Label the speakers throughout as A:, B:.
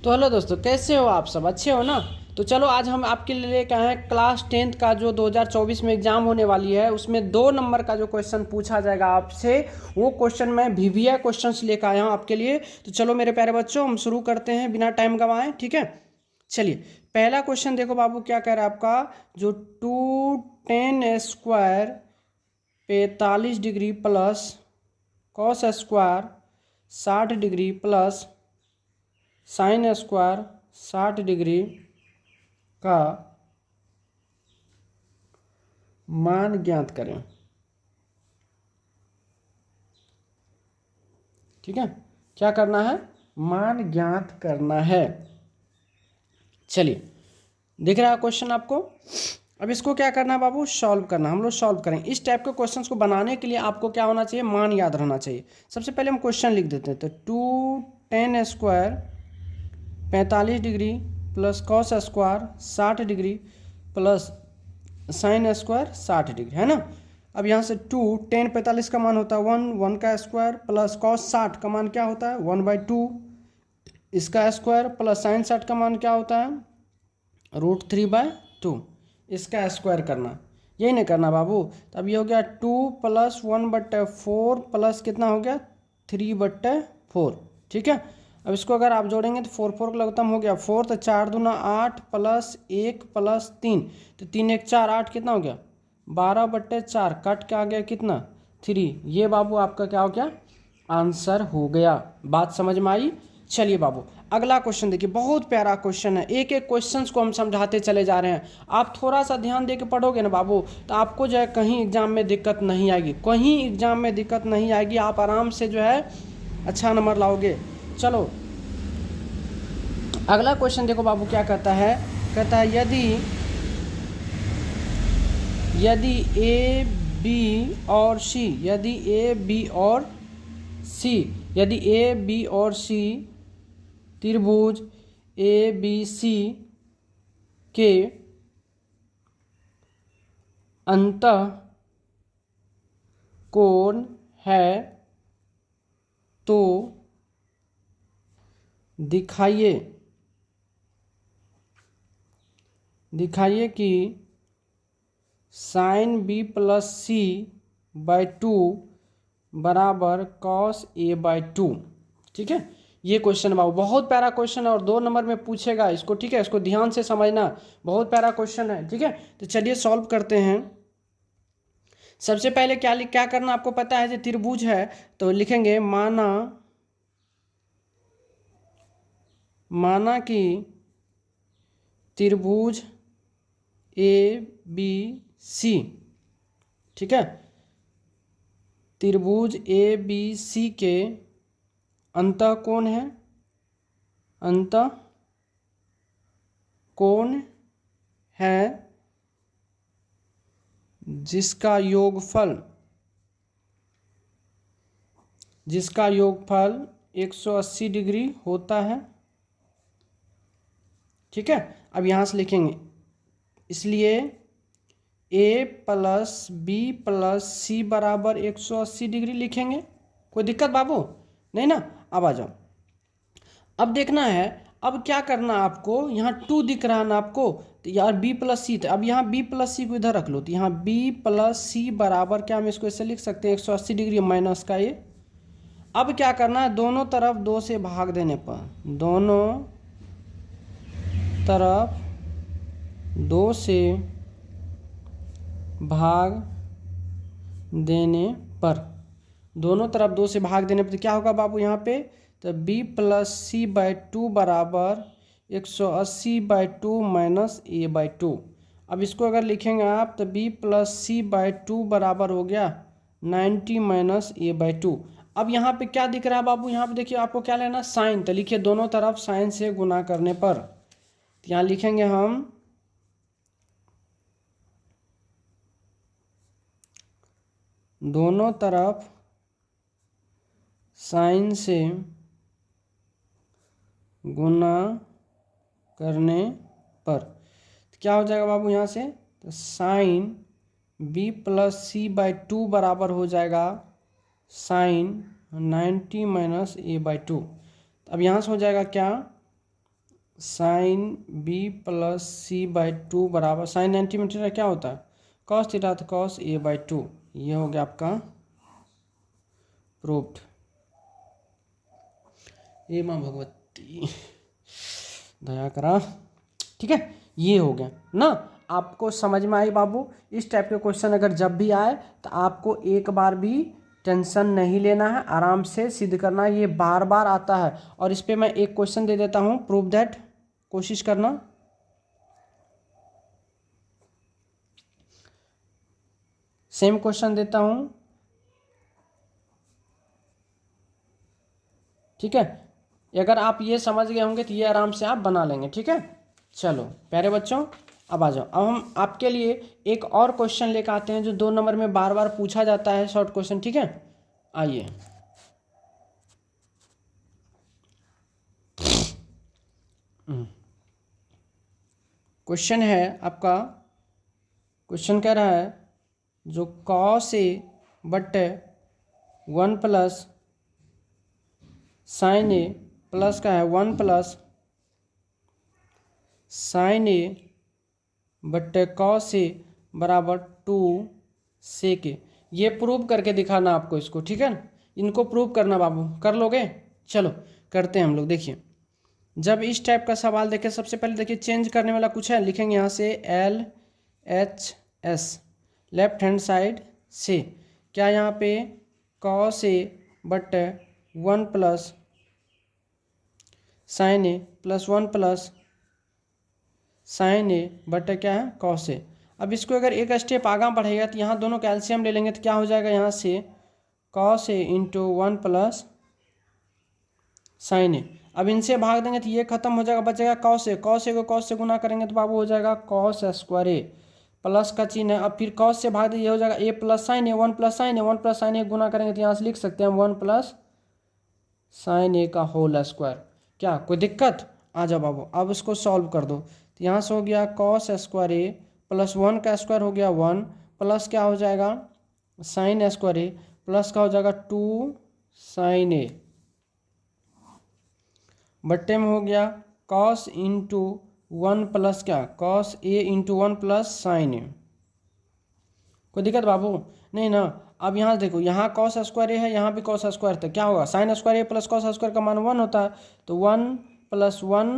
A: तो हेलो दोस्तों, कैसे हो आप सब? अच्छे हो ना? तो चलो आज हम आपके लिए लेके आए हैं क्लास 10th का जो 2024 में एग्जाम होने वाली है, उसमें 2 नंबर का जो क्वेश्चन पूछा जाएगा आपसे, वो क्वेश्चन मैं वीवीआई क्वेश्चंस लेकर आया हूँ आपके लिए। तो चलो मेरे प्यारे बच्चों, हम शुरू करते हैं बिना टाइम गंवाए। ठीक है, चलिए। पहला क्वेश्चन देखो बाबू, क्या कह रहा है आपका, जो 2tan² 45 degree plus cos² 60 degree plus sin² 60 degree का मान ज्ञात करें। ठीक है, क्या करना है? मान ज्ञात करना है। चलिए, दिख रहा है क्वेश्चन आपको? अब इसको क्या करना है बाबू? सॉल्व करना। हम लोग सॉल्व करें। इस टाइप के क्वेश्चंस को बनाने के लिए आपको क्या होना चाहिए? मान याद रहना चाहिए। सबसे पहले हम क्वेश्चन लिख देते हैं। तो 2tan² 45 degree plus cos² 60 degree plus sin² 60 degree, है ना। अब यहाँ से 2tan 45 का मान होता है 1 का स्क्वायर प्लस cos 60 का मान क्या होता है 1/2 इसका स्क्वायर प्लस sin 60 का मान क्या होता है √3/2 इसका स्क्वायर करना। यही नहीं करना बाबू। तो अब ये हो गया 2 प्लस 1/4 प्लस कितना हो गया 3/4। ठीक है, अब इसको अगर आप जोड़ेंगे तो 4 का लघुत्तम हो गया 4, तो 4 दूना 8 प्लस 1 प्लस 3, तो 3 1 4 8 कितना हो गया 12/4, कट के आ गया कितना 3। ये बाबू आपका क्या हो गया? आंसर हो गया। बात समझ में आई? चलिए बाबू, अगला क्वेश्चन देखिए, बहुत प्यारा क्वेश्चन है। एक एक क्वेश्चंस को हम समझाते चले जा रहे हैं। आप थोड़ा सा ध्यान दे के पढ़ोगे ना बाबू, तो आपको जो है कहीं एग्जाम में दिक्कत नहीं आएगी, कहीं एग्जाम में दिक्कत नहीं आएगी। आप आराम से जो है अच्छा नंबर लाओगे। चलो अगला क्वेश्चन देखो बाबू, क्या कहता है? कहता है यदि ए बी और सी यदि ए बी और सी यदि ए बी और सी त्रिभुज ए बी सी के अंतः कोण है तो दिखाइए कि sin b+c/2 बराबर cos a/2। ठीक है, ये क्वेश्चन बाबू बहुत प्यारा क्वेश्चन है और 2 नंबर में पूछेगा इसको। ठीक है, इसको ध्यान से समझना, बहुत प्यारा क्वेश्चन है। ठीक है, तो चलिए सॉल्व करते हैं। सबसे पहले क्या करना आपको पता है? जो त्रिभुज है तो लिखेंगे माना कि त्रिभुज ए बी सी। ठीक है, त्रिभुज ए बी सी के अंतः कोण है, अंतः कोण है जिसका योगफल 180 डिग्री होता है। ठीक है, अब यहाँ से लिखेंगे, इसलिए a प्लस बी प्लस सी बराबर 180 डिग्री लिखेंगे। कोई दिक्कत बाबू नहीं ना? अब आ जाओ, अब देखना है। अब क्या करना आपको, यहाँ 2 दिख रहा है ना आपको, तो यार b प्लस सी, तो अब यहाँ b प्लस सी को इधर रख लो, तो यहाँ b प्लस सी बराबर क्या हम इसको ऐसे लिख सकते हैं 180 डिग्री माइनस का ये। अब क्या करना है, दोनों तरफ 2 से भाग देने पर, दोनों तरफ 2 से भाग देने पर, दोनों तरफ 2 से भाग देने पर तो क्या होगा बाबू यहाँ पे? तो b+c/2 बराबर 180/2 माइनस a/2। अब इसको अगर लिखेंगे आप तो b+c/2 बराबर हो गया 90 माइनस a/2। अब यहाँ पे क्या दिख रहा है बाबू? यहाँ पे देखिए, आपको क्या लेना? साइन। तो लिखिए दोनों तरफ साइन से गुना करने पर, तो यहाँ लिखेंगे हम दोनों तरफ साइन से गुना करने पर, तो क्या हो जाएगा बाबू यहाँ से? तो साइन b+c/2 बराबर हो जाएगा साइन 90 माइनस a/2। अब यहाँ से हो जाएगा क्या sine B plus C by two बराबर साइन 90 मीटर क्या होता है कॉस थीटा तो कॉस ए बाई टू। ये हो गया आपका प्रूव्ड। ए माँ भगवती दया करा। ठीक है, ये हो गया ना। आपको समझ में आई बाबू। इस टाइप के क्वेश्चन अगर जब भी आए तो आपको एक बार भी टेंशन नहीं लेना है, आराम से सिद्ध करना है। ये बार बार आता है। और इस पे मैं एक क्वेश्चन दे देता हूँ, प्रूव दैट, कोशिश करना। सेम क्वेश्चन देता हूँ, ठीक है। अगर आप ये समझ गए होंगे तो ये आराम से आप बना लेंगे। ठीक है, चलो प्यारे बच्चों अब आ जाओ। अब हम आपके लिए एक और क्वेश्चन लेकर आते हैं जो 2 नंबर में बार बार पूछा जाता है, शॉर्ट क्वेश्चन। ठीक है, आइए। क्वेश्चन है आपका, क्वेश्चन कह रहा है जो cos A but 1 plus sine A plus का है 1 plus sine A but cos A बराबर 2 सेक ए। ये प्रूव करके दिखाना आपको इसको। ठीक है, इनको प्रूव करना बाबू, कर लोगे? चलो करते हैं हम लोग। देखिए, जब इस टाइप का सवाल देखें, सबसे पहले देखिए चेंज करने वाला कुछ है, लिखेंगे यहाँ से L H S left hand side से। क्या यहाँ पे cos A but 1 plus sine A plus 1 plus sine A but क्या है कॉस ए। अब इसको अगर एक स्टेप आगे बढ़ेगा तो यहाँ दोनों कैल्शियम ले लेंगे तो क्या हो जाएगा यहाँ से cos A into 1 plus sine ए। अब इनसे भाग देंगे तो ये खत्म हो जाएगा, बचेगा कॉस ए। कॉस ए को कॉस से गुना करेंगे तो बाबू हो जाएगा कॉस स्क्वायर ए, प्लस का चिन्ह है। अब फिर कॉस से भाग दिए, ये हो जाएगा ए प्लस साइन ए, 1 प्लस साइन ए, 1 प्लस साइन ए गुना करेंगे तो यहाँ से लिख सकते हैं 1 प्लस साइन ए का होल स्क्वायर। क्या कोई दिक्कत? आ जाओ बाबू, अब इसको सॉल्व कर दो। तो यहाँ से हो गया कॉस स्क्वायर ए प्लस 1 का स्क्वायर हो गया 1 प्लस क्या हो जाएगा साइन स्क्वायर ए प्लस का हो जाएगा 2 साइन ए बट्टे में हो गया कॉस इंटू 1 प्लस क्या cos A into 1 plus sine ए। कोई दिक्कत बाबू? नहीं ना। अब यहाँ देखो, यहाँ कॉस स्क्वायर ए है, यहाँ भी कॉस स्क्वायर था, क्या होगा साइन स्क्वायर ए प्लस कॉस स्क्वायर का मान 1 होता है। तो 1 प्लस 1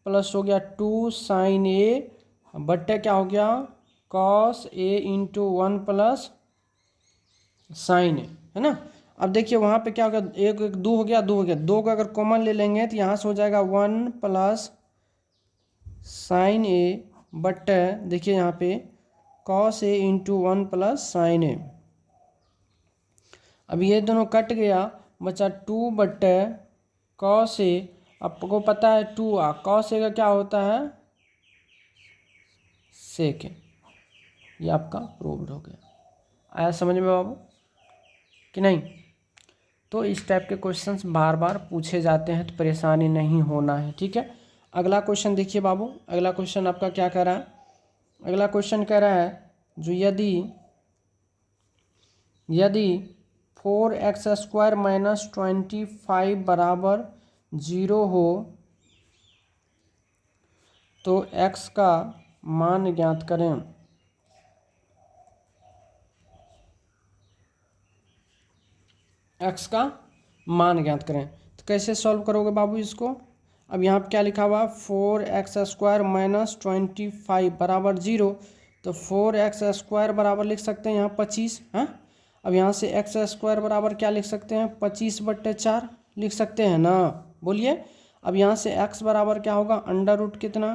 A: प्लस हो गया 2 साइन ए बट्टे क्या हो गया cos A into 1 plus sine ए, है ना। अब देखिए वहाँ पे क्या हो गया, एक एक 2 हो गया, 2 हो गया, 2 का अगर कॉमन ले लेंगे तो यहाँ से हो जाएगा 1 प्लस साइन ए बट देखिए यहाँ पे cos A into 1 plus sine ए। अब ये दोनों कट गया, बचा 2 बट कॉस ए। आपको पता है 2 कॉस ए का क्या होता है सेक। ये आपका प्रूव्ड हो गया। आया समझ में बाबू कि नहीं? तो इस टाइप के क्वेश्चंस बार बार पूछे जाते हैं, तो परेशानी नहीं होना है। ठीक है, अगला क्वेश्चन देखिए बाबू। अगला क्वेश्चन आपका क्या कह रहा है? अगला क्वेश्चन कह रहा है जो यदि यदि 4x स्क्वायर माइनस 25 बराबर 0 हो तो x का मान ज्ञात करें। x का मान ज्ञात करें तो कैसे सॉल्व करोगे बाबू इसको? अब यहाँ पे क्या लिखा हुआ 4x स्क्वायर माइनस 25 बराबर 0, तो 4x स्क्वायर बराबर लिख सकते हैं यहाँ 25 है। अब यहाँ से x स्क्वायर बराबर क्या लिख सकते हैं 25/4 लिख सकते हैं ना, बोलिए। अब यहाँ से x बराबर क्या होगा अंडर रूट कितना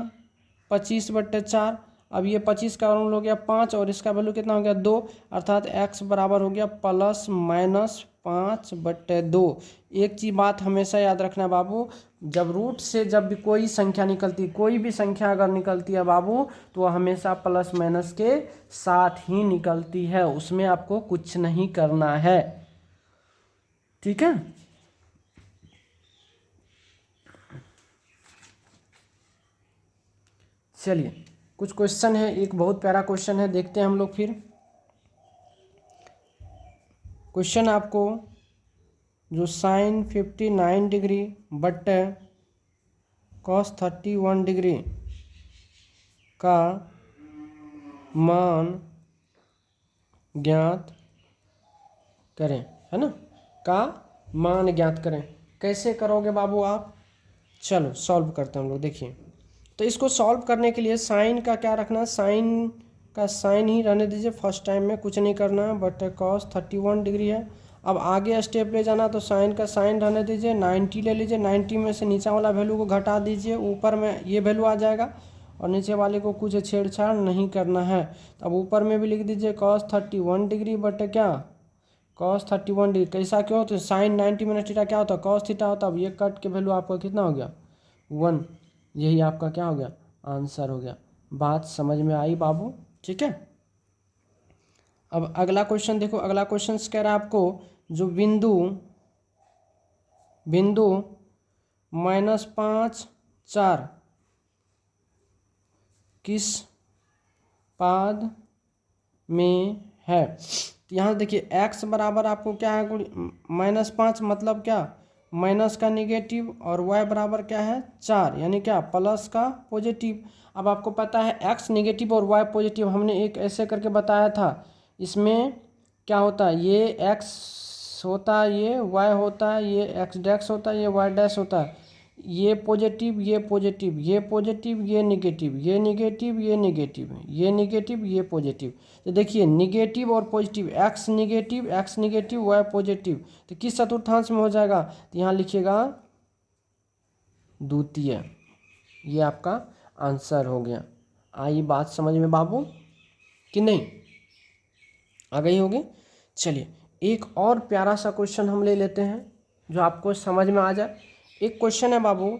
A: 25/4। अब ये 25 का वैल्यू हो गया 5 और इसका वैल्यू कितना हो गया 2, अर्थात x बराबर हो गया प्लस माइनस 5/2। एक चीज बात हमेशा याद रखना बाबू, जब रूट से जब भी कोई संख्या निकलती, कोई भी संख्या अगर निकलती है बाबू, तो वह हमेशा प्लस माइनस के साथ ही निकलती है, उसमें आपको कुछ नहीं करना है। ठीक है, चलिए कुछ क्वेश्चन है, एक बहुत प्यारा क्वेश्चन है, देखते हैं हम लोग। फिर क्वेश्चन आपको जो sine 59 degree but cos 31 degree का मान ज्ञात करें, है ना, का मान ज्ञात करें। कैसे करोगे बाबू आप? चलो सॉल्व करते हैं हम लोग। देखिए, तो इसको सॉल्व करने के लिए साइन का क्या रखना, साइन का साइन ही रहने दीजिए फर्स्ट टाइम में, कुछ नहीं करना, बट cos 31 डिग्री है। अब आगे स्टेप ले जाना, तो साइन का साइन रहने दीजिए, 90 ले लीजिए, 90 में से नीचे वाला वैल्यू को घटा दीजिए, ऊपर में ये वैल्यू आ जाएगा और नीचे वाले को कुछ छेड़छाड़ नहीं करना है। तो अब ऊपर में भी लिख दीजिए cos 31 डिग्री बट क्या, cos 31 डिग्री। कैसा क्यों? तो साइन 90 माइनस थीटा क्या होता है, cos थीटा होता है। अब ये कट के वैल्यू आपका कितना हो गया, 1। यही आपका क्या हो गया, आंसर हो गया। बात समझ में आई बाबू? ठीक है। अब अगला क्वेश्चन देखो, अगला क्वेश्चन कह रहा है आपको जो बिंदु -5 4 किस पाद में है। तो यहाँ देखिए x बराबर आपको क्या है, -5 मतलब क्या, माइनस का निगेटिव, और y बराबर क्या है 4, यानी क्या, प्लस का पॉजिटिव। अब आपको पता है x निगेटिव और y पॉजिटिव, हमने एक ऐसे करके बताया था। इसमें क्या होता है, ये x होता है, ये y होता है, ये x डैश होता है, ये y डैश होता है, ये पॉजिटिव, ये पॉजिटिव, ये पॉजिटिव, ये निगेटिव, ये निगेटिव, ये निगेटिव, ये निगेटिव, ये पॉजिटिव। तो देखिए निगेटिव और positive, x negative y positive, तो किस चतुर्थांश में हो जाएगा, तो यहाँ लिखिएगा द्वितीय। ये आपका आंसर हो गया। आई बात समझ में बाबू कि नहीं? आ गई होगी। चलिए एक और प्यारा सा क्वेश्चन हम ले लेते हैं जो आपको समझ में आ जाए। एक क्वेश्चन है बाबू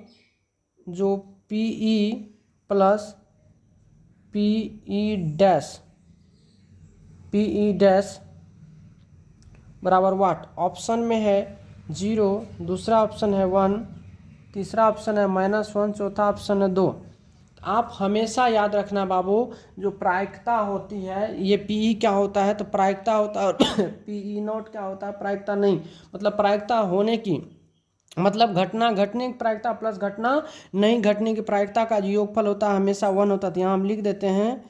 A: जो PE प्लस PE डैश बराबर वाट। ऑप्शन में है 0, दूसरा ऑप्शन है 1, तीसरा ऑप्शन है -1, चौथा ऑप्शन है 2। आप हमेशा याद रखना बाबू, जो प्रायिकता होती है, ये PE क्या होता है, तो प्रायिकता होता है, और PE नॉट क्या होता है, प्रायिकता नहीं। मतलब प्रायिकता होने की मतलब घटना घटने की प्रायिकता प्लस घटना नहीं घटने की प्रायिकता का जो योगफल होता है हमेशा 1 होता है। तो यहाँ हम लिख देते हैं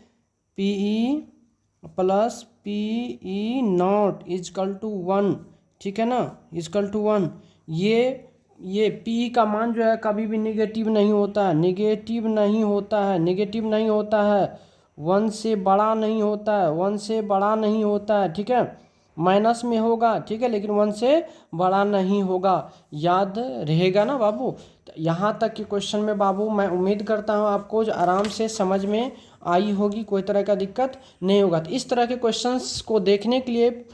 A: PE plus PE not equal to 1, ठीक है ना, इजकल टू 1। ये PE का मान जो है कभी भी निगेटिव नहीं होता है, निगेटिव नहीं होता है, निगेटिव नहीं होता है, 1 से बड़ा नहीं होता है, 1 से बड़ा नहीं होता है, ठीक है, माइनस में होगा, ठीक है, लेकिन 1 से बड़ा नहीं होगा। याद रहेगा ना बाबू? तो यहाँ तक के क्वेश्चन में बाबू मैं उम्मीद करता हूँ आपको जो आराम से समझ में आई होगी, कोई तरह का दिक्कत नहीं होगा। तो इस तरह के क्वेश्चंस को देखने के लिए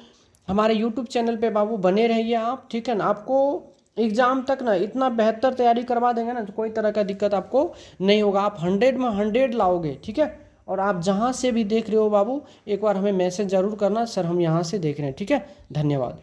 A: हमारे यूट्यूब चैनल पे बाबू बने रहिए आप, ठीक है ना। आपको एग्ज़ाम तक ना इतना बेहतर तैयारी करवा देंगे ना, तो कोई तरह का दिक्कत आपको नहीं होगा। आप 100 में 100 लाओगे, ठीक है। और आप जहाँ से भी देख रहे हो बाबू, एक बार हमें मैसेज ज़रूर करना, सर हम यहाँ से देख रहे हैं, ठीक है। धन्यवाद।